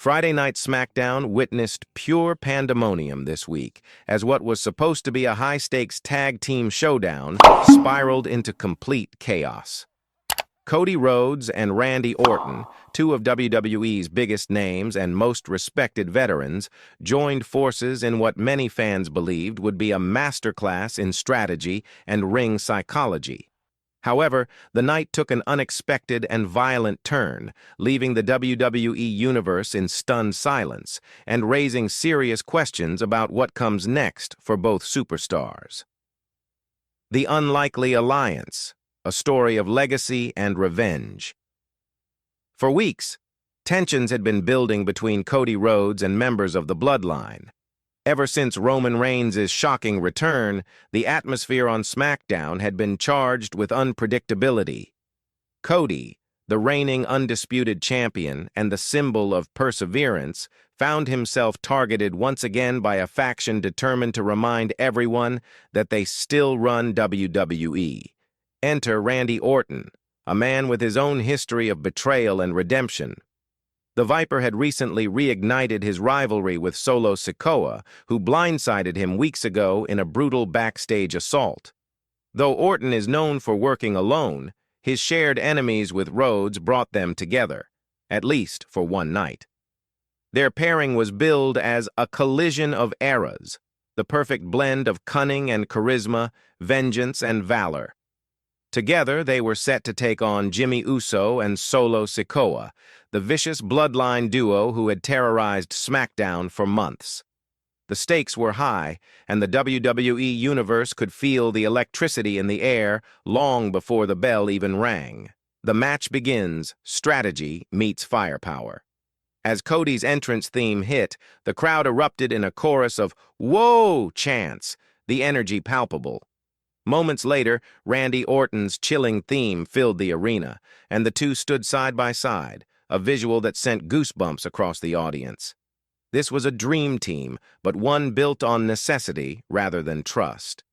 Friday Night SmackDown witnessed pure pandemonium this week, as what was supposed to be a high-stakes tag team showdown spiraled into complete chaos. Cody Rhodes and Randy Orton, two of WWE's biggest names and most respected veterans, joined forces in what many fans believed would be a masterclass in strategy and ring psychology. However, the night took an unexpected and violent turn, leaving the WWE Universe in stunned silence and raising serious questions about what comes next for both superstars. The Unlikely Alliance, a story of legacy and revenge. For weeks, tensions had been building between Cody Rhodes and members of the Bloodline. Ever since Roman Reigns' shocking return, the atmosphere on SmackDown had been charged with unpredictability. Cody, the reigning undisputed champion and the symbol of perseverance, found himself targeted once again by a faction determined to remind everyone that they still run WWE. Enter Randy Orton, a man with his own history of betrayal and redemption. The Viper had recently reignited his rivalry with Solo Sikoa, who blindsided him weeks ago in a brutal backstage assault. Though Orton is known for working alone, his shared enemies with Rhodes brought them together, at least for one night. Their pairing was billed as a collision of eras, the perfect blend of cunning and charisma, vengeance and valor. Together, they were set to take on Jimmy Uso and Solo Sikoa, the vicious bloodline duo who had terrorized SmackDown for months. The stakes were high, and the WWE Universe could feel the electricity in the air long before the bell even rang. The match begins, strategy meets firepower. As Cody's entrance theme hit, the crowd erupted in a chorus of "Whoa!" chants, the energy palpable. Moments later, Randy Orton's chilling theme filled the arena, and the two stood side by side, a visual that sent goosebumps across the audience. This was a dream team, but one built on necessity rather than trust.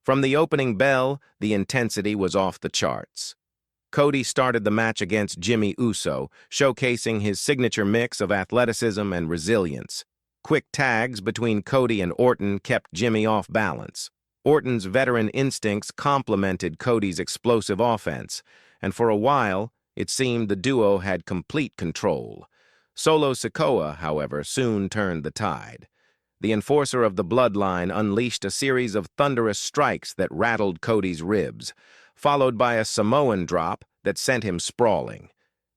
From the opening bell, the intensity was off the charts. Cody started the match against Jimmy Uso, showcasing his signature mix of athleticism and resilience. Quick tags between Cody and Orton kept Jimmy off balance. Orton's veteran instincts complemented Cody's explosive offense, and for a while, it seemed the duo had complete control. Solo Sikoa, however, soon turned the tide. The enforcer of the Bloodline unleashed a series of thunderous strikes that rattled Cody's ribs, followed by a Samoan drop that sent him sprawling.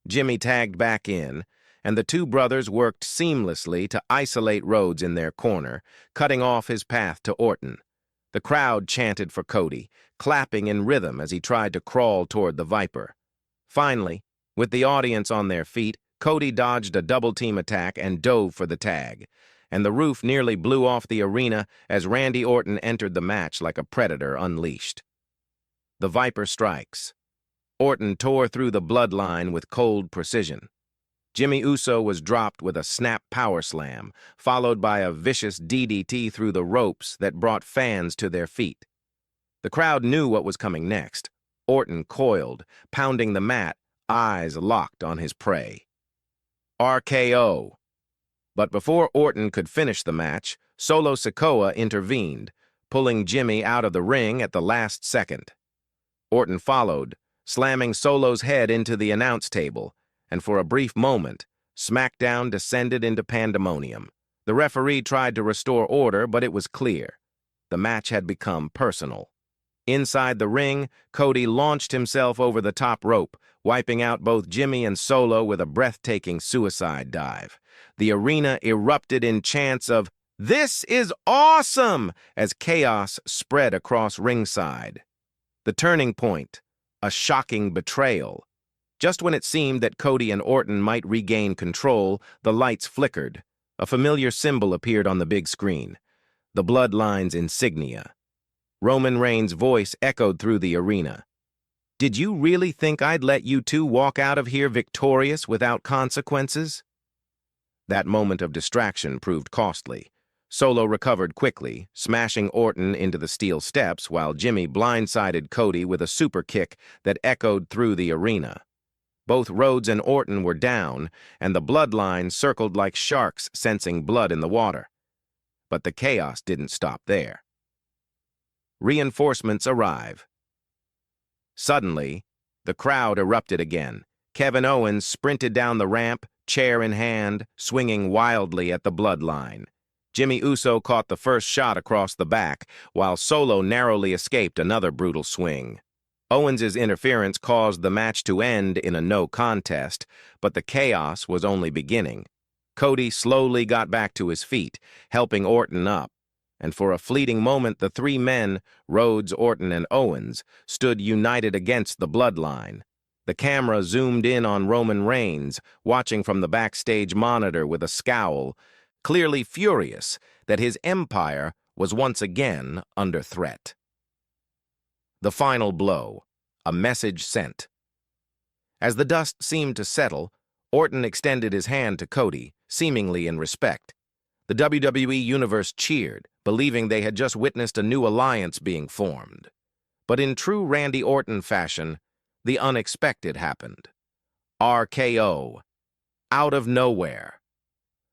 Jimmy tagged back in, and the two brothers worked seamlessly to isolate Rhodes in their corner, cutting off his path to Orton. The crowd chanted for Cody, clapping in rhythm as he tried to crawl toward the Viper. Finally, with the audience on their feet, Cody dodged a double-team attack and dove for the tag, and the roof nearly blew off the arena as Randy Orton entered the match like a predator unleashed. The Viper strikes. Orton tore through the Bloodline with cold precision. Jimmy Uso was dropped with a snap power slam, followed by a vicious DDT through the ropes that brought fans to their feet. The crowd knew what was coming next. Orton coiled, pounding the mat, eyes locked on his prey. RKO. But before Orton could finish the match, Solo Sikoa intervened, pulling Jimmy out of the ring at the last second. Orton followed, slamming Solo's head into the announce table, and for a brief moment, SmackDown descended into pandemonium. The referee tried to restore order, but it was clear. The match had become personal. Inside the ring, Cody launched himself over the top rope, wiping out both Jimmy and Solo with a breathtaking suicide dive. The arena erupted in chants of, "This is awesome!" as chaos spread across ringside. The turning point, a shocking betrayal. Just when it seemed that Cody and Orton might regain control, the lights flickered. A familiar symbol appeared on the big screen, the Bloodline's insignia. Roman Reigns' voice echoed through the arena. "Did you really think I'd let you two walk out of here victorious without consequences?" That moment of distraction proved costly. Solo recovered quickly, smashing Orton into the steel steps while Jimmy blindsided Cody with a super kick that echoed through the arena. Both Rhodes and Orton were down, and the bloodline circled like sharks sensing blood in the water. But the chaos didn't stop there. Reinforcements arrive. Suddenly, the crowd erupted again. Kevin Owens sprinted down the ramp, chair in hand, swinging wildly at the bloodline. Jimmy Uso caught the first shot across the back, while Solo narrowly escaped another brutal swing. Owens' interference caused the match to end in a no contest, but the chaos was only beginning. Cody slowly got back to his feet, helping Orton up, and for a fleeting moment the three men, Rhodes, Orton, and Owens, stood united against the bloodline. The camera zoomed in on Roman Reigns, watching from the backstage monitor with a scowl, clearly furious that his empire was once again under threat. The final blow, a message sent. As the dust seemed to settle, Orton extended his hand to Cody, seemingly in respect. The WWE Universe cheered, believing they had just witnessed a new alliance being formed. But in true Randy Orton fashion, the unexpected happened. RKO. Out of nowhere.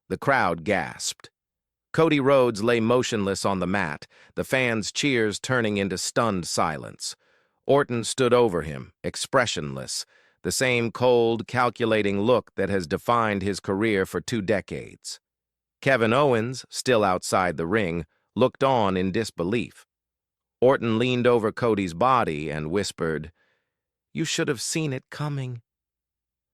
The crowd gasped. Cody Rhodes lay motionless on the mat, the fans' cheers turning into stunned silence. Orton stood over him, expressionless, the same cold, calculating look that has defined his career for 2 decades. Kevin Owens, still outside the ring, looked on in disbelief. Orton leaned over Cody's body and whispered, "You should have seen it coming."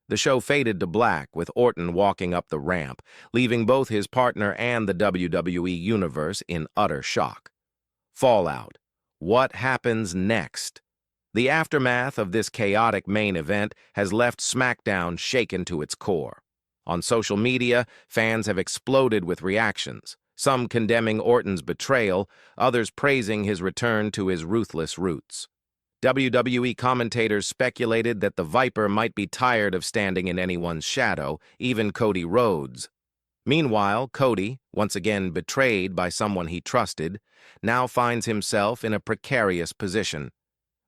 The show faded to black with Orton walking up the ramp, leaving both his partner and the WWE Universe in utter shock. Fallout. What happens next? The aftermath of this chaotic main event has left SmackDown shaken to its core. On social media, fans have exploded with reactions, some condemning Orton's betrayal, others praising his return to his ruthless roots. WWE commentators speculated that the Viper might be tired of standing in anyone's shadow, even Cody Rhodes. Meanwhile, Cody, once again betrayed by someone he trusted, now finds himself in a precarious position.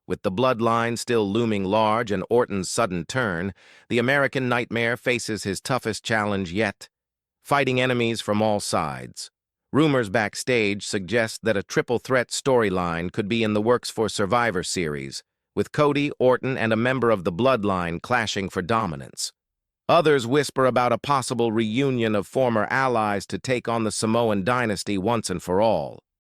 With the bloodline still looming large and Orton's sudden turn, the American Nightmare faces his toughest challenge yet, fighting enemies from all sides. Rumors backstage suggest that a triple threat storyline could be in the works for Survivor Series, with Cody, Orton, and a member of the bloodline clashing for dominance. Others whisper about a possible reunion of former allies to take on the Samoan dynasty once and for all.